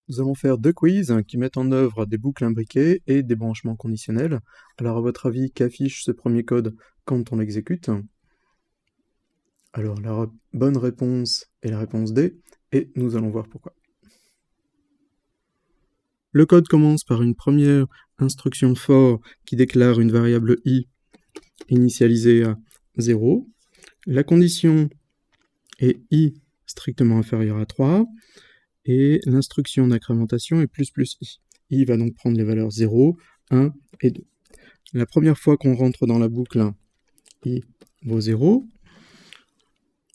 Nous allons faire deux quiz qui mettent en œuvre des boucles imbriquées et des branchements conditionnels. Alors à votre avis, qu'affiche ce premier code quand on l'exécute? Alors la bonne réponse est la réponse D, et nous allons voir pourquoi. Le code commence par une première instruction for qui déclare une variable i initialisée à 0. La condition est i strictement inférieur à 3. Et l'instruction d'incrémentation est ++i. I va donc prendre les valeurs 0, 1 et 2. La première fois qu'on rentre dans la boucle, i vaut 0.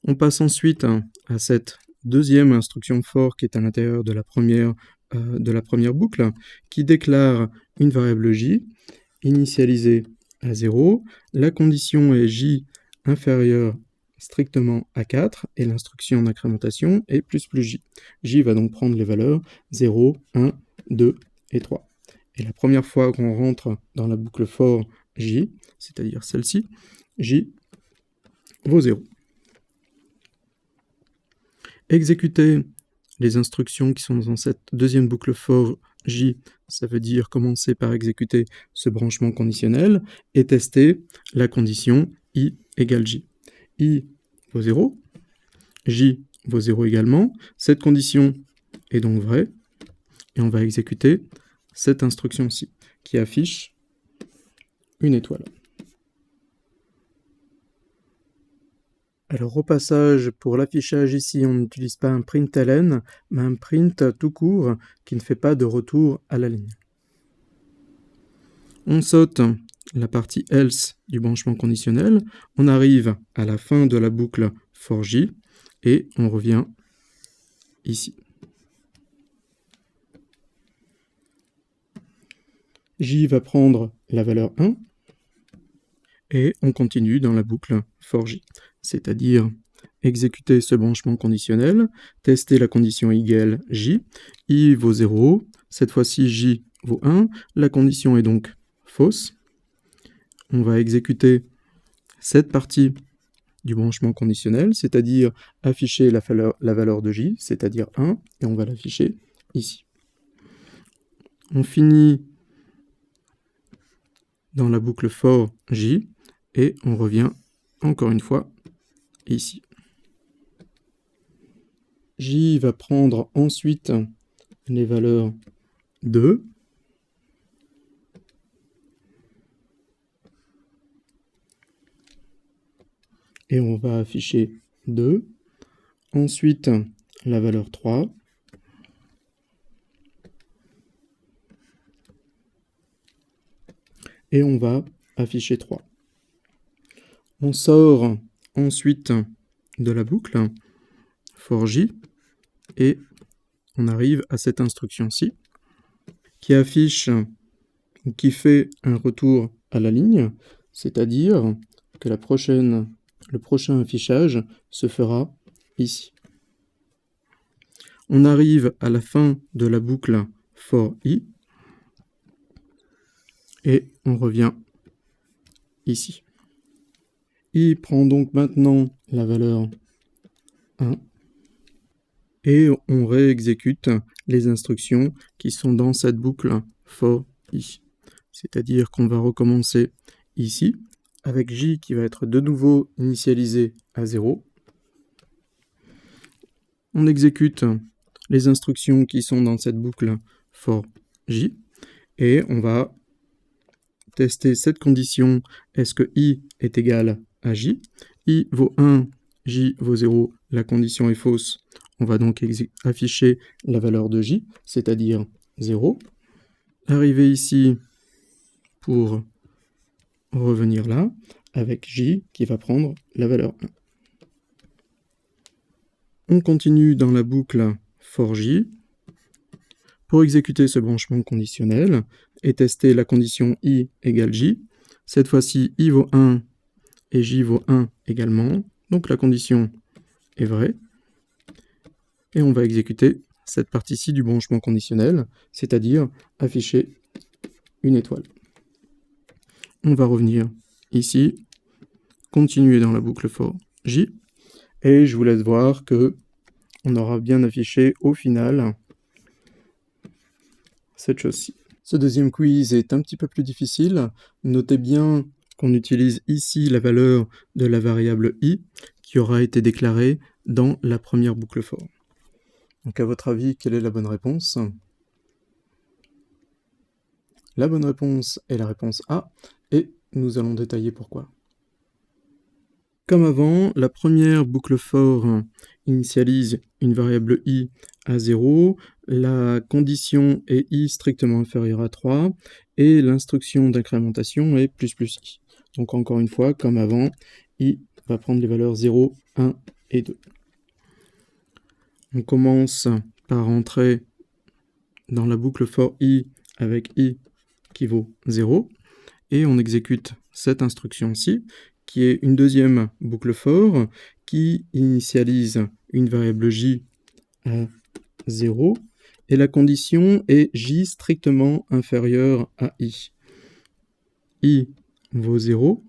On passe ensuite à cette deuxième instruction for qui est à l'intérieur de la première boucle, qui déclare une variable j initialisée à 0. La condition est j inférieure strictement à 4, et l'instruction d'incrémentation est ++j. J va donc prendre les valeurs 0, 1, 2 et 3. Et la première fois qu'on rentre dans la boucle for j, c'est-à-dire celle-ci, j vaut 0. Exécuter les instructions qui sont dans cette deuxième boucle for j, ça veut dire commencer par exécuter ce branchement conditionnel et tester la condition i égale j. I vaut 0, j vaut 0 également. Cette condition est donc vraie, et on va exécuter cette instruction-ci, qui affiche une étoile. Alors au passage, pour l'affichage ici, on n'utilise pas un println, mais un print tout court qui ne fait pas de retour à la ligne. On saute la partie else du branchement conditionnel, on arrive à la fin de la boucle for j, et on revient ici. J va prendre la valeur 1, et on continue dans la boucle for j, c'est-à-dire exécuter ce branchement conditionnel, tester la condition égale j, i vaut 0, cette fois-ci j vaut 1, la condition est donc fausse. On va exécuter cette partie du branchement conditionnel, c'est-à-dire afficher la valeur de j, c'est-à-dire 1, et on va l'afficher ici. On finit dans la boucle for j, et on revient encore une fois ici. J va prendre ensuite les valeurs 2, et on va afficher 2, ensuite la valeur 3, et on va afficher 3. On sort ensuite de la boucle for j, et on arrive à cette instruction-ci, qui affiche, qui fait un retour à la ligne, c'est-à-dire que le prochain affichage se fera ici. On arrive à la fin de la boucle for i, et on revient ici. I prend donc maintenant la valeur 1, et on réexécute les instructions qui sont dans cette boucle for i. C'est-à-dire qu'on va recommencer ici, avec j qui va être de nouveau initialisé à 0. On exécute les instructions qui sont dans cette boucle for j, et on va tester cette condition, est-ce que i est égal à j. I vaut 1, j vaut 0, la condition est fausse. On va donc afficher la valeur de j, c'est-à-dire 0. Arriver ici pour revenir là, avec j qui va prendre la valeur 1. On continue dans la boucle for j pour exécuter ce branchement conditionnel et tester la condition i égale j. Cette fois-ci, i vaut 1 et j vaut 1 également, donc la condition est vraie. Et on va exécuter cette partie-ci du branchement conditionnel, c'est-à-dire afficher une étoile. On va revenir ici, continuer dans la boucle for j, et je vous laisse voir que on aura bien affiché au final cette chose-ci. Ce deuxième quiz est un petit peu plus difficile. Notez bien qu'on utilise ici la valeur de la variable i qui aura été déclarée dans la première boucle for. Donc à votre avis, quelle est la bonne réponse? La bonne réponse est la réponse A, et nous allons détailler pourquoi. Comme avant, la première boucle for initialise une variable i à 0, la condition est i strictement inférieure à 3, et l'instruction d'incrémentation est ++ i. Donc encore une fois, comme avant, i va prendre les valeurs 0, 1 et 2. On commence par entrer dans la boucle for i avec i qui vaut 0, et on exécute cette instruction-ci, qui est une deuxième boucle for, qui initialise une variable j à 0, et la condition est j strictement inférieur à i. I vaut 0,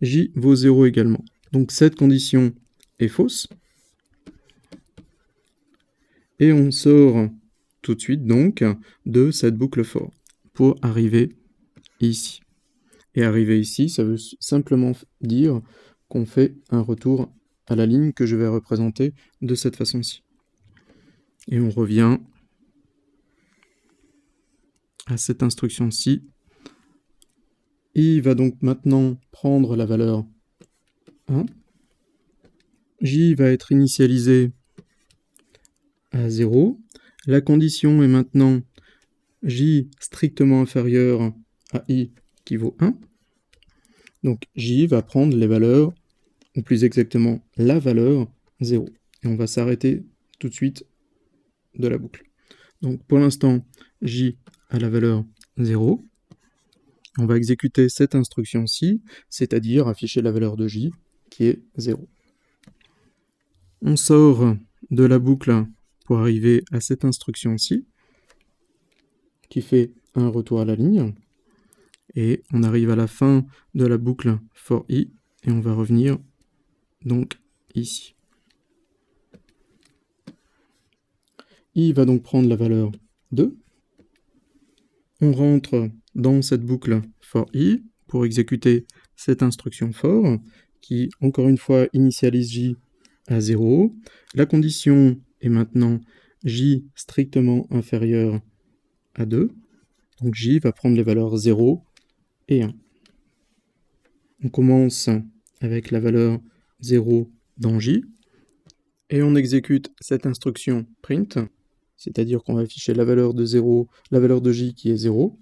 j vaut 0 également. Donc cette condition est fausse. Et on sort tout de suite donc de cette boucle for pour arriver ici. Et arriver ici, ça veut simplement dire qu'on fait un retour à la ligne que je vais représenter de cette façon-ci. Et on revient à cette instruction-ci. I va donc maintenant prendre la valeur 1. J va être initialisé à 0. La condition est maintenant J strictement inférieur à I qui vaut 1. Donc J va prendre les valeurs, ou plus exactement la valeur 0. Et on va s'arrêter tout de suite de la boucle. Donc pour l'instant, J a la valeur 0. On va exécuter cette instruction-ci, c'est-à-dire afficher la valeur de J qui est 0. On sort de la boucle pour arriver à cette instruction-ci, qui fait un retour à la ligne. Et on arrive à la fin de la boucle for i, et on va revenir donc ici. I va donc prendre la valeur 2. On rentre dans cette boucle for i pour exécuter cette instruction for, qui encore une fois initialise j à 0. La condition est maintenant j strictement inférieur à 2. Donc j va prendre les valeurs 0 et 1. On commence avec la valeur 0 dans j, et on exécute cette instruction print, c'est-à-dire qu'on va afficher la valeur de 0, la valeur de j qui est 0.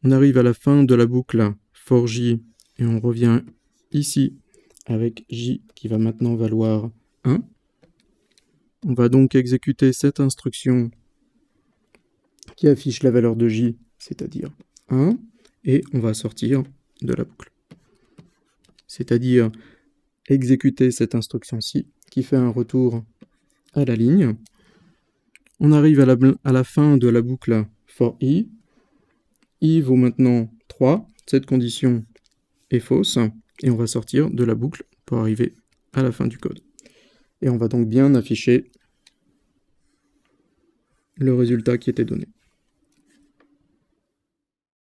On arrive à la fin de la boucle for j, et on revient ici avec j qui va maintenant valoir 1. On va donc exécuter cette instruction qui affiche la valeur de j, c'est-à-dire 1, et on va sortir de la boucle. C'est-à-dire exécuter cette instruction-ci qui fait un retour à la ligne. On arrive à la fin de la boucle for i. I vaut maintenant 3. Cette condition est fausse, et on va sortir de la boucle pour arriver à la fin du code. Et on va donc bien afficher le résultat qui était donné.